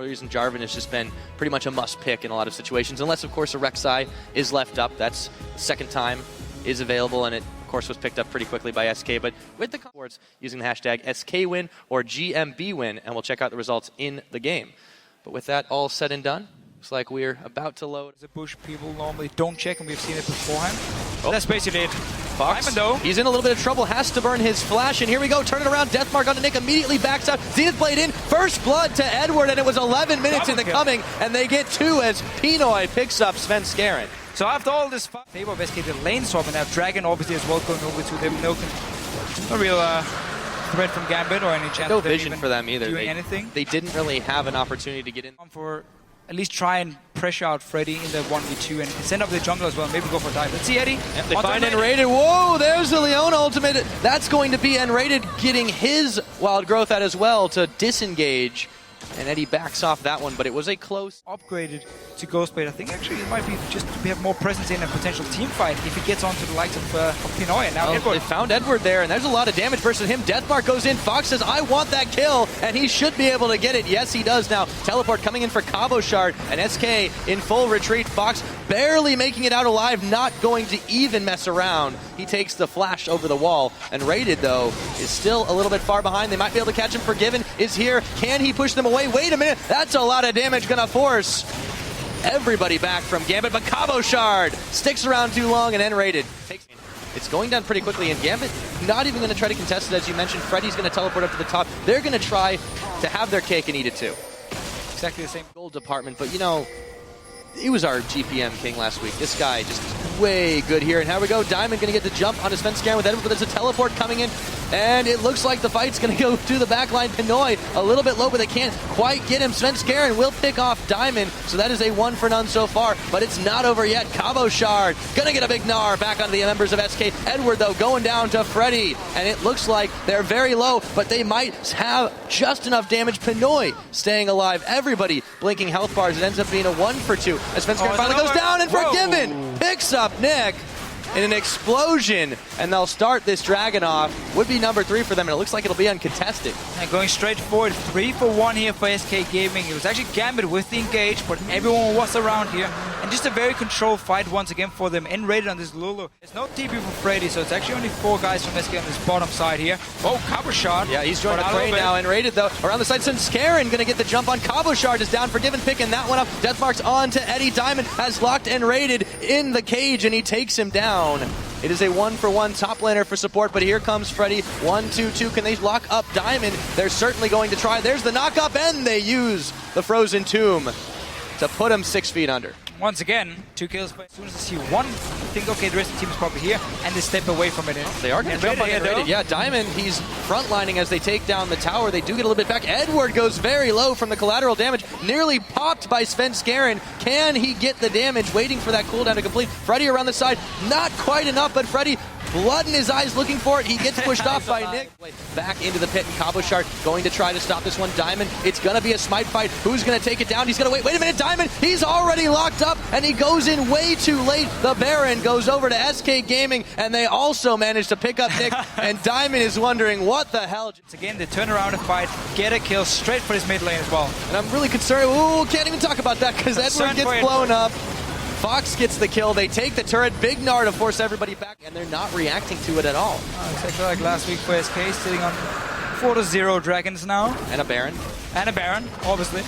reason, Jarvan has just been pretty much a must pick in a lot of situations, unless of course a Rek'Sai is left up. That's the second time is available, and it of course was picked up pretty quickly by SK. But with the boards using the hashtag SKWin or GMB win, and we'll check out the results in the game. But with that all said and done, looks like we're about to load. The bush people normally don't check, and we've seen it beforehand. Oh. That's basically it. Fox, though, he's in a little bit of trouble, has to burn his flash, and here we go, turn it around, Deathmark onto Nick, immediately backs out, Zenith Blade in, first blood to Edward, and it was 11 minutes in the coming, and they get 2 as Pinoy picks up Sven Skaren. So after all this favor of SK, the lane swap, and now Dragon obviously as well going over to them. No real threat from Gambit or any chance. No vision for them either. Anything. They didn't really have an opportunity to get in. For at least try and pressure out Freddy in the 1v2 and send up the jungle as well. Maybe go for a dive. Let's see Eddie. Yep, they find N-Rated. Whoa, there's the Leona ultimate. That's going to be N-Rated getting his wild growth out as well to disengage. And Eddie backs off that one, but it was a close. Upgraded to Ghostblade. I think actually it might be just to have more presence in a potential team fight if he gets onto the likes of Pinoy. And now Edward. They found Edward there, and there's a lot of damage versus him. Deathmark goes in. Fox says, I want that kill, and he should be able to get it. Yes, he does now. Teleport coming in for Cabo Shard, and SK in full retreat. Fox barely making it out alive, not going to even mess around. He takes the flash over the wall, and Rated, though, is still a little bit far behind. They might be able to catch him. Forgiven is here. Can he push them away? Wait a minute. That's a lot of damage. Gonna force everybody back from Gambit, but Cabo Shard sticks around too long, and N-Rated takes it. It's going down pretty quickly, and Gambit not even going to try to contest it, as you mentioned. Freddy's going to teleport up to the top. They're going to try to have their cake and eat it too. Exactly the same gold department, but you know, he was our GPM king last week. This guy just way good here, and here we go. Diamond going to get the jump on his Sven Skaren with Edward, but there's a teleport coming in, and it looks like the fight's going to go to the backline. Pinoy a little bit low, but they can't quite get him. Sven Skaren will pick off Diamond, so that is a 1 for none so far, but it's not over yet. Cabo Shard going to get a big gnar back onto the members of SK. Edward, though, going down to Freddy, and it looks like they're very low, but they might have just enough damage. Pinoy staying alive. Everybody blinking health bars. It ends up being a 1 for 2 as Sven Skaren finally goes down, and Forgiven picks up Nick in an explosion, and they'll start this dragon off. Would be number 3 for them, and it looks like it'll be uncontested. And going straight forward, 3 for 1 here for SK Gaming. It was actually Gambit with the engage, but everyone was around here. And just a very controlled fight once again for them. N-Rated on this Lulu. There's no TP for Freddy, so it's actually only 4 guys from SK on this bottom side here. Oh, Cabo Shard. Yeah, he's joined the fray now. N-Rated, though, around the side. Sven Skaren going to get the jump on. Cabo Shard is down. Forgiven picking that one up. Deathmark's on to Eddie. Diamond has locked N-Rated in the cage, and he takes him down. It is a 1 for 1 top laner for support, but here comes Freddy. 1-2-2. Can they lock up Diamond? They're certainly going to try. There's the knock up, and they use the Frozen Tomb to put him 6 feet under. Once again, 2 kills, but as soon as they see one, think, okay, the rest of the team is probably here, and they step away from it. They are going to jump on it. Yeah, Diamond, he's frontlining as they take down the tower. They do get a little bit back. Edward goes very low from the collateral damage, nearly popped by Sven Skaren. Can he get the damage? Waiting for that cooldown to complete. Freddy around the side, not quite enough, but Freddy, blood in his eyes looking for it. He gets pushed off by Nick. Back into the pit, and Cabo Shard going to try to stop this one. Diamond, it's going to be a smite fight. Who's going to take it down? He's going to wait. Wait a minute, Diamond, he's already locked up, and he goes in way too late. The Baron goes over to SK Gaming, and they also manage to pick up Nick, and Diamond is wondering what the hell. Again, they turn around and fight, get a kill straight for his mid lane as well. And I'm really concerned. Ooh, can't even talk about that because Edward gets blown up. Fox gets the kill. They take the turret. Big gnar to force everybody back, and they're not reacting to it at all. Exactly like last week for SK, sitting on 4-0 dragons now. And a Baron. And a Baron, obviously.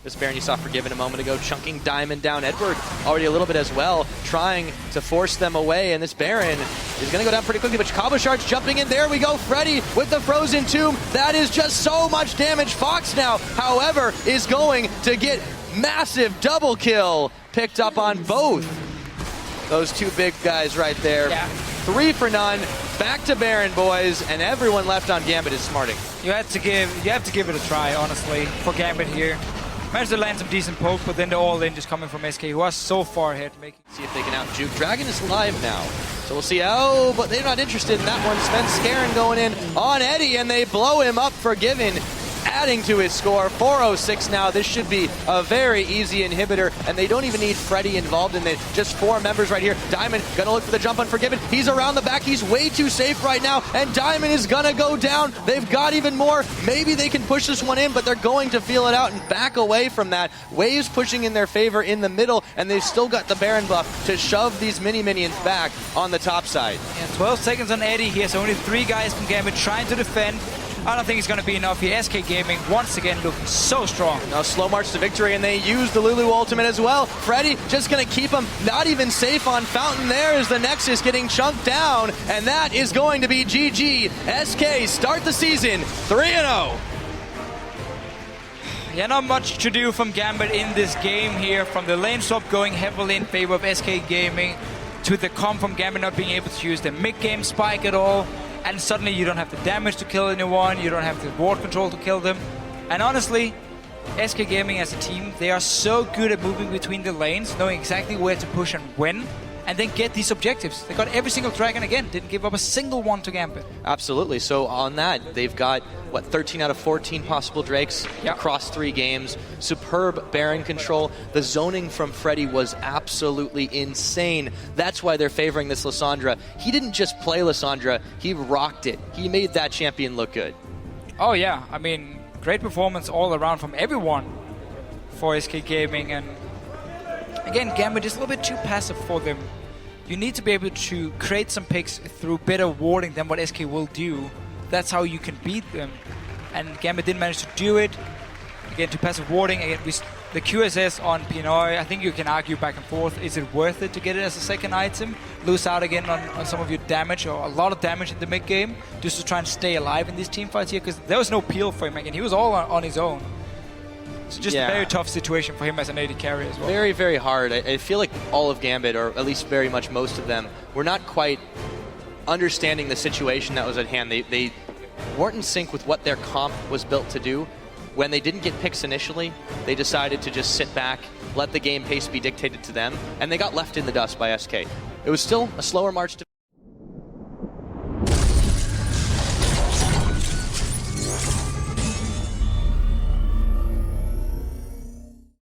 This Baron you saw Forgiven a moment ago, chunking Diamond down. Edward already a little bit as well, trying to force them away, and this Baron is going to go down pretty quickly, but Cabo Shard's jumping in. There we go, Freddy with the Frozen Tomb. That is just so much damage. Fox now, however, is going to get massive double kill. Picked up on both those 2 big guys right there. Yeah. 3 for none. Back to Baron, boys, and everyone left on Gambit is smarting. You have to give it a try, honestly, for Gambit here. Managed to land some decent poke, but then they're all in just coming from SK, who are so far ahead. See if they can out-juke. Dragon is live now, so we'll see. Oh, but they're not interested in that one. Sven Skaren going in on Eddie, and they blow him up. Forgiven adding to his score. 406 now. This should be a very easy inhibitor, and they don't even need Freddy involved in it. Just 4 members right here. Diamond gonna look for the jump Unforgiven. He's around the back. He's way too safe right now, and Diamond is gonna go down. They've got even more. Maybe they can push this one in, but they're going to feel it out and back away from that. Waves pushing in their favor in the middle, and they've still got the Baron buff to shove these mini-minions back on the top side. Yeah, 12 seconds on Eddie. He has only 3 guys from Gambit trying to defend. I don't think it's going to be enough here. SK Gaming once again looking so strong. Now slow march to victory, and they use the Lulu ultimate as well. Freddy just going to keep him not even safe on Fountain. There is the Nexus getting chunked down, and that is going to be GG. SK start the season 3-0. Yeah, not much to do from Gambit in this game here. From the lane swap going heavily in favor of SK Gaming to the comp from Gambit not being able to use the mid-game spike at all. And suddenly you don't have the damage to kill anyone, you don't have the ward control to kill them. And honestly, SK Gaming as a team, they are so good at moving between the lanes, knowing exactly where to push and when, and then get these objectives. They got every single dragon again, didn't give up a single one to Gambit. Absolutely. So on that, they've got, what, 13 out of 14 possible Drakes across 3 games. Superb Baron control. The zoning from Freddy was absolutely insane. That's why they're favoring this Lissandra. He didn't just play Lissandra, he rocked it. He made that champion look good. Oh yeah, I mean, great performance all around from everyone for SK Gaming. And again, Gambit is a little bit too passive for them. You need to be able to create some picks through better warding than what SK will do. That's how you can beat them. And Gambit didn't manage to do it. Again, too passive warding. Again, the QSS on Pinoy, I think you can argue back and forth. Is it worth it to get it as a second item? Lose out again on some of your damage, or a lot of damage in the mid game, just to try and stay alive in these team fights here, because there was no peel for him again. He was all on his own. It's just a very tough situation for him as an AD carry as well. Very, very hard. I feel like all of Gambit, or at least very much most of them, were not quite understanding the situation that was at hand. They weren't in sync with what their comp was built to do. When they didn't get picks initially, they decided to just sit back, let the game pace be dictated to them, and they got left in the dust by SK. It was still a slower march to